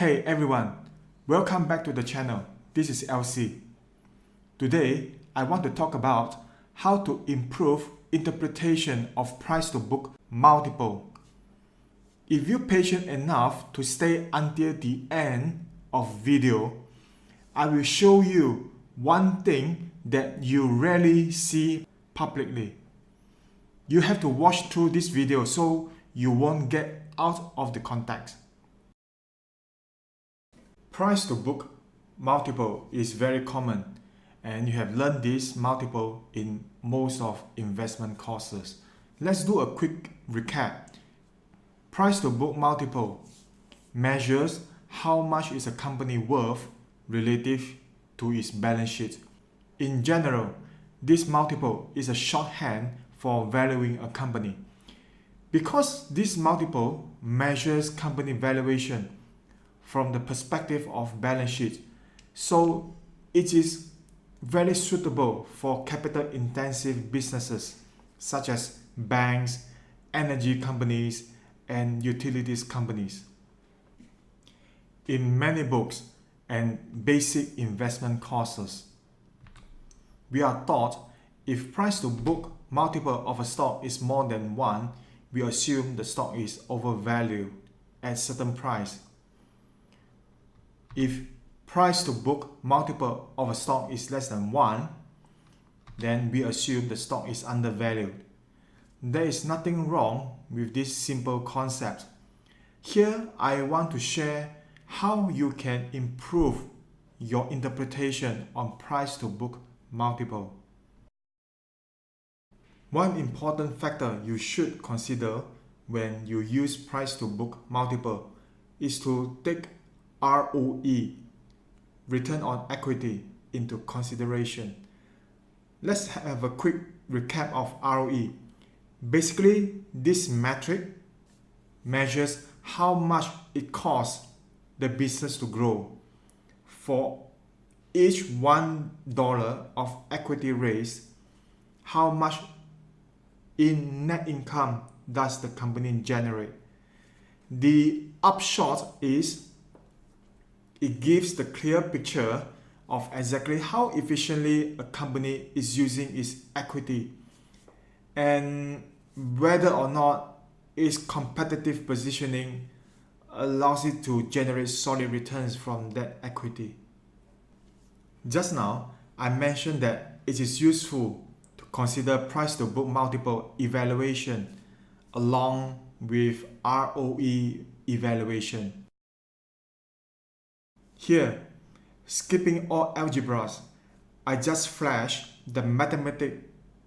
Hey everyone, welcome back to the channel. This is LC. Today, I want to talk about how to improve interpretation of price to book multiple. If you're patient enough to stay until the end of video, I will show you one thing that you rarely see publicly. You have to watch through this video so you won't get out of the context. Price to book multiple is very common, and you have learned this multiple in most of investment courses. Let's do a quick recap. Price to book multiple measures how much is a company worth relative to its balance sheet. In general, this multiple is a shorthand for valuing a company. Because this multiple measures company valuation from the perspective of balance sheet, so it is very suitable for capital-intensive businesses such as banks, energy companies, and utilities companies. In many books and basic investment courses, we are taught if price to book multiple of a stock is more than 1, we assume the stock is overvalued at certain price. If price to book multiple of a stock is less than 1, then we assume the stock is undervalued. There is nothing wrong with this simple concept. Here, I want to share how you can improve your interpretation on price to book multiple. One important factor you should consider when you use price to book multiple is to take ROE, return on equity, into consideration. Let's have a quick recap of ROE. Basically, this metric measures how much it costs the business to grow. For each $1 of equity raised, how much in net income does the company generate? The upshot is it gives the clear picture of exactly how efficiently a company is using its equity and whether or not its competitive positioning allows it to generate solid returns from that equity. Just now, I mentioned that it is useful to consider price to book multiple evaluation along with ROE evaluation. Here, skipping all algebras, I just flash the mathematical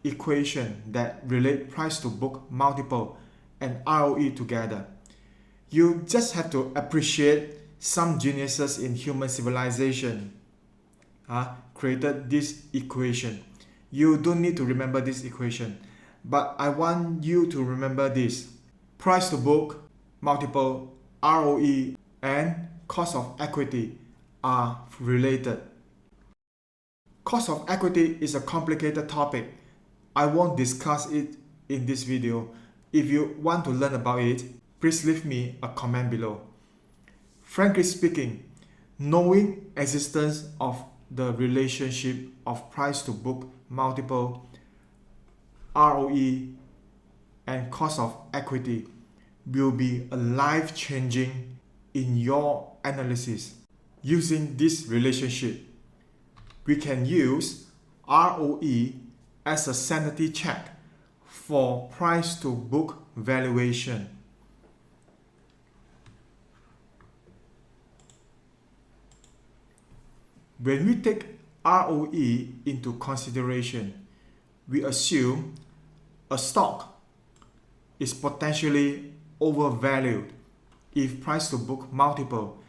equation that relate price to book multiple and ROE together. You just have to appreciate some geniuses in human civilization created this equation. You don't need to remember this equation, but I want you to remember this. Price to book multiple, ROE, and cost of equity are related. Cost of equity is a complicated topic. I won't discuss it in this video. If you want to learn about it, please leave me a comment below. Frankly speaking, knowing existence of the relationship of price to book multiple, ROE, and cost of equity will be a life-changing in your analysis. Using this relationship, we can use ROE as a sanity check for price to book valuation. When we take ROE into consideration, we assume a stock is potentially overvalued if price to book multiple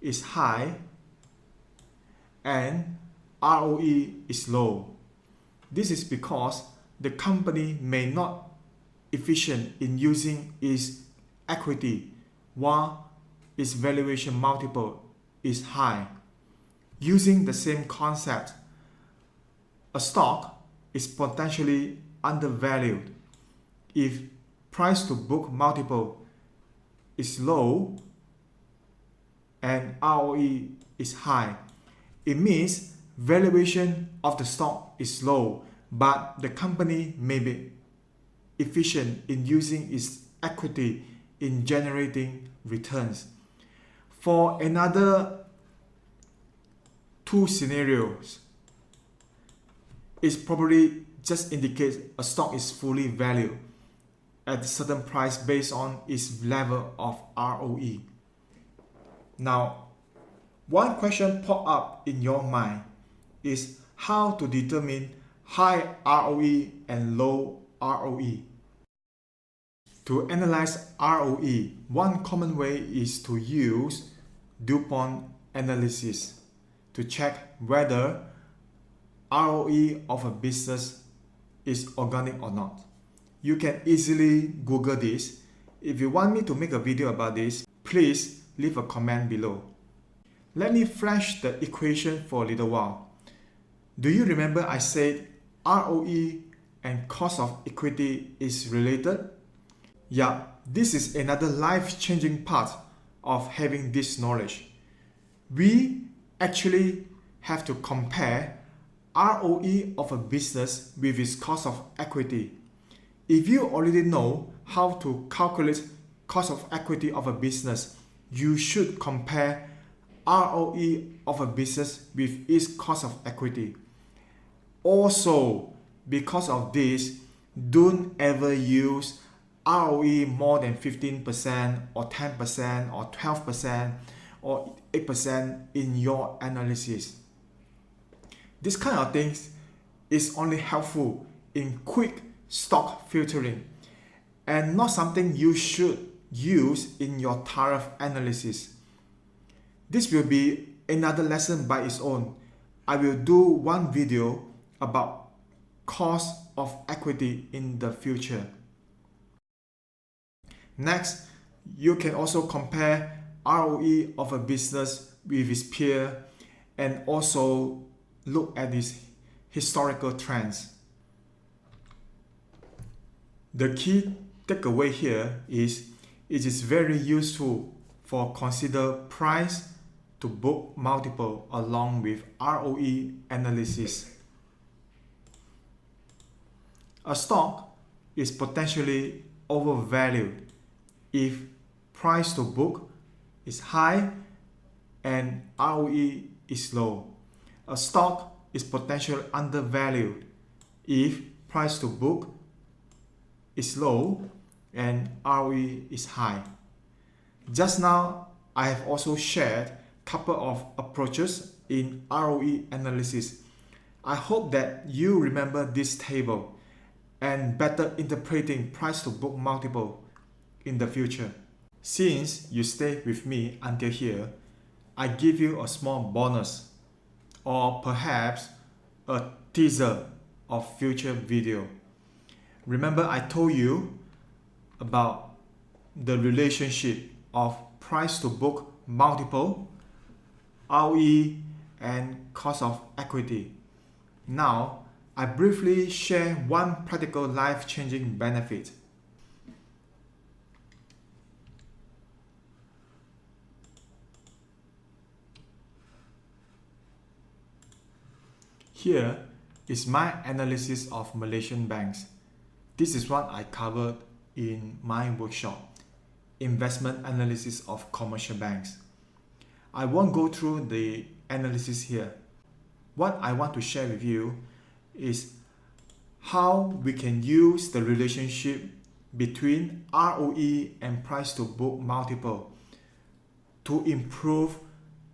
is high and ROE is low. This is because the company may not be efficient in using its equity while its valuation multiple is high. Using the same concept, a stock is potentially undervalued if price to book multiple is low and ROE is high. It means valuation of the stock is low, but the company may be efficient in using its equity in generating returns. For another two scenarios, it probably just indicates a stock is fully valued at a certain price based on its level of ROE. Now, one question pop up in your mind is how to determine high ROE and low ROE. To analyze ROE, one common way is to use DuPont analysis to check whether ROE of a business is organic or not. You can easily Google this. If you want me to make a video about this, please leave a comment below. Let me flash the equation for a little while. Do you remember I said ROE and cost of equity is related? Yeah, this is another life-changing part of having this knowledge. We actually have to compare ROE of a business with its cost of equity. If you already know how to calculate cost of equity of a business, you should compare ROE of a business with its cost of equity. Also, because of this, don't ever use ROE more than 15% or 10% or 12% or 8% in your analysis. This kind of things is only helpful in quick stock filtering and not something you should use in your tariff analysis. This will be another lesson by its own. I will do one video about cost of equity in the future. Next, you can also compare ROE of a business with its peer and also look at its historical trends. The key takeaway here is it is very useful for consider price to book multiple along with ROE analysis. A stock is potentially overvalued if price to book is high and ROE is low. A stock is potentially undervalued if price to book is low and ROE is high. Just now, I have also shared a couple of approaches in ROE analysis. I hope that you remember this table and better interpreting price to book multiple in the future. Since you stay with me until here, I give you a small bonus or perhaps a teaser of future video. Remember I told you about the relationship of price to book multiple, ROE and cost of equity. Now, I briefly share one practical life-changing benefit. Here is my analysis of Malaysian banks. This is what I covered in my workshop, Investment Analysis of Commercial Banks. I won't go through the analysis here. What I want to share with you is how we can use the relationship between ROE and price to book multiple to improve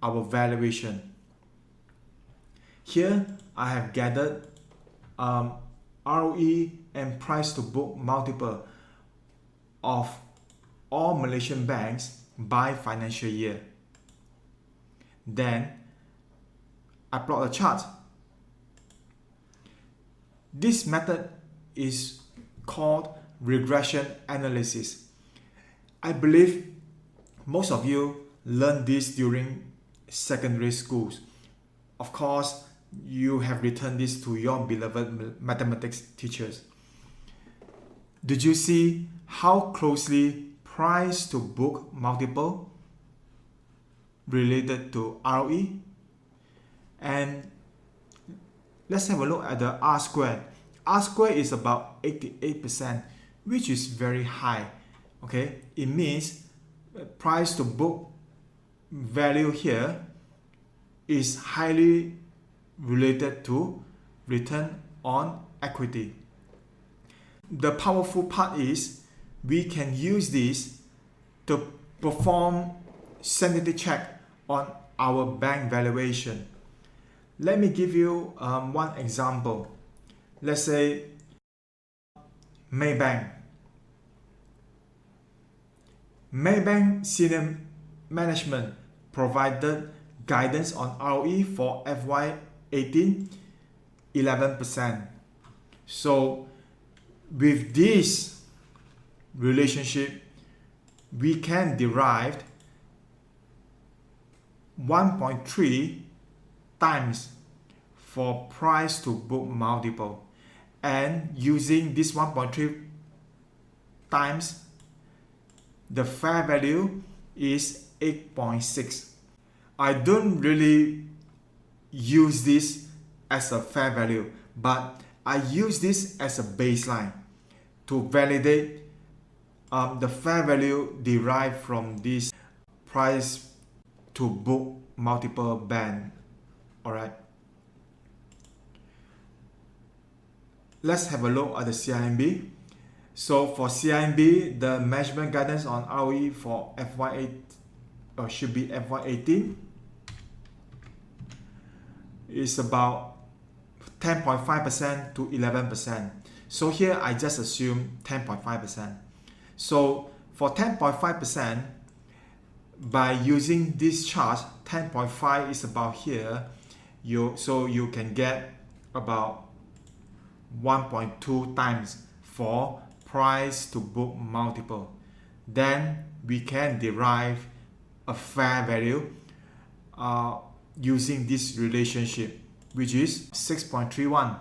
our valuation. Here I have gathered ROE and price to book multiple of all Malaysian banks by financial year. Then I plot a chart. This method is called regression analysis. I believe most of you learned this during secondary schools. Of course, you have written this to your beloved mathematics teachers. Did you see how closely price to book multiple related to ROE. And let's have a look at the R squared. R squared is about 88%, which is very high. Okay, it means price to book value here is highly related to return on equity. The powerful part is we can use this to perform sanity check on our bank valuation. Let me give you one example. Let's say Maybank. Maybank senior management provided guidance on ROE for FY18 11%. So with this relationship, we can derive 1.3 times for price to book multiple, and using this 1.3 times, the fair value is 8.6. I don't really use this as a fair value, but I use this as a baseline to validate the fair value derived from this price to book multiple band. Alright. Let's have a look at the CIMB. So for CIMB, the management guidance on ROE for FY8 should be FY18 is about 10.5% to 11%. So here I just assume 10.5%. So for 10.5%, by using this chart, 10.5 is about here. So you can get about 1.2 times for price to book multiple. Then we can derive a fair value using this relationship, which is 6.31.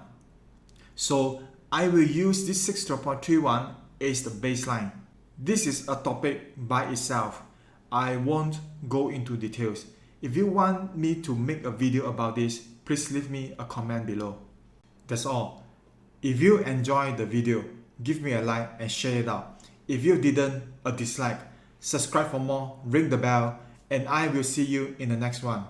So I will use this 6.31 as the baseline. This is a topic by itself. I won't go into details. If you want me to make a video about this, please leave me a comment below. That's all. If you enjoyed the video, give me a like and share it out. If you didn't, a dislike. Subscribe for more, ring the bell, and I will see you in the next one.